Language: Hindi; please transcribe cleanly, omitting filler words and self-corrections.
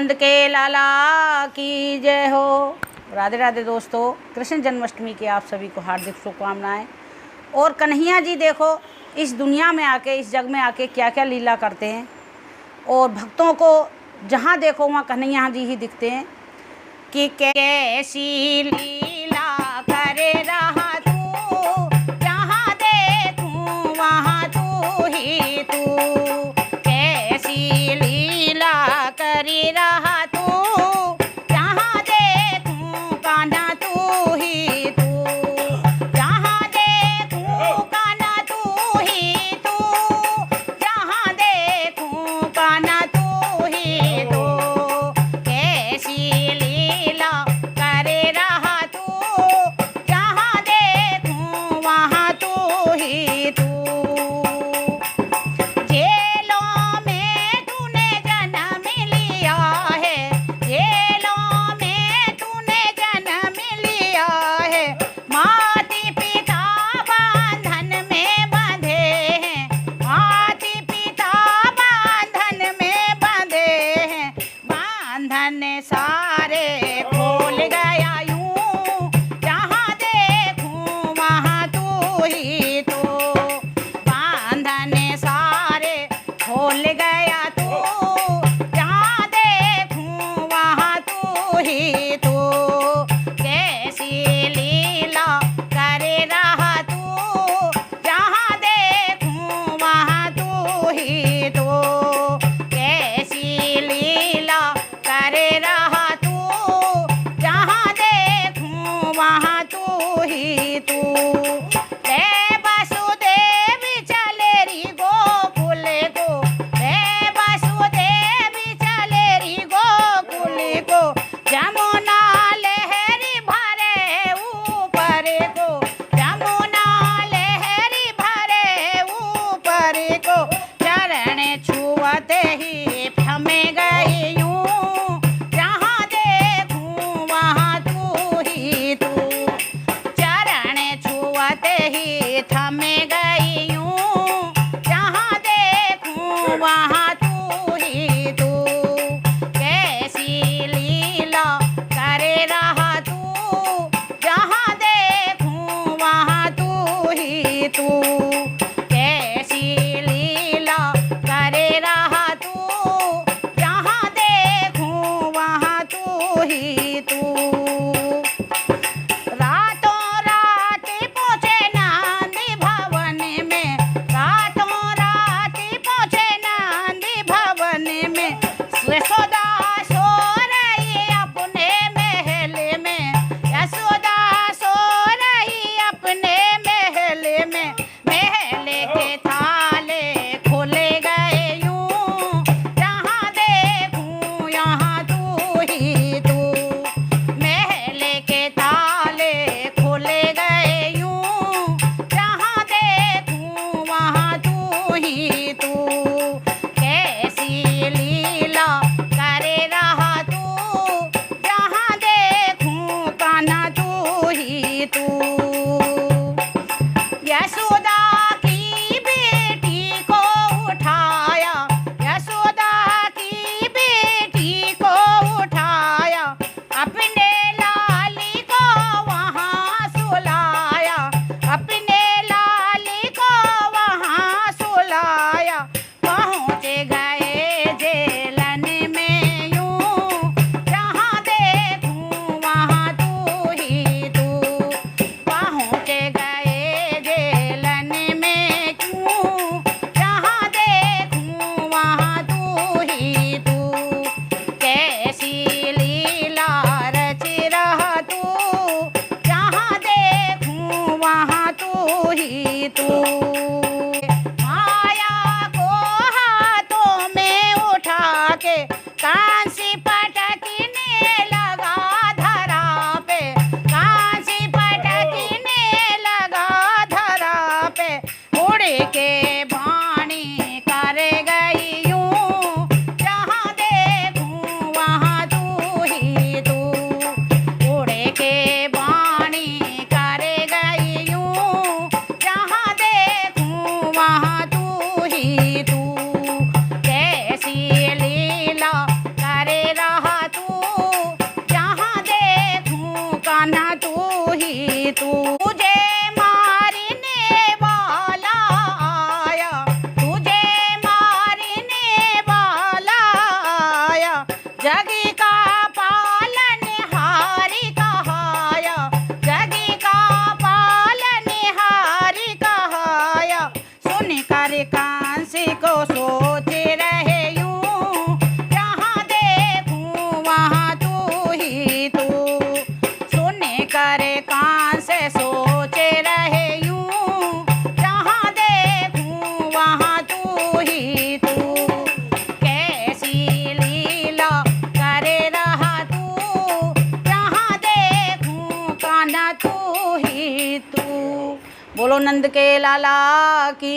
नंद के लाला की जय हो। राधे राधे दोस्तों, कृष्ण जन्माष्टमी की आप सभी को हार्दिक शुभकामनाएं। और कन्हैया जी देखो इस दुनिया में आके, इस जग में आके क्या क्या लीला करते हैं, और भक्तों को जहाँ देखो वहाँ कन्हैया जी ही दिखते हैं कि कैसी लीला करे रहा तू, जहाँ देखूँ वहाँ तू ही तू, कैसी लीला करी रहा तू, जहाँ देखूँ कान्हा तू ही तू, जहाँ देखूँ कान्हा तू ही तू, जहाँ देखूँ कान्हा तू ही तू, कैसी लीला करे रहा तू, जहाँ देखूँ वहाँ तू ही तू। जेलों में तूने जन्म लिया है, जेलों में तूने जन्म लिया है, माता पिता बंधन में बंधे हैं, माता पिता बंधन में बंधे हैं, बंधन सारे खोल गया यूं, जहाँ देखूँ वहाँ तू ही तू, बंधन सारे खोल गया तू, जहाँ देखूँ वहाँ तू ही तू, कैसी लीला करे रहा तू, जहाँ देखूँ वहाँ तू ही तू, कैसी लीला करे रहा तू, बोलो नंद के लाला की।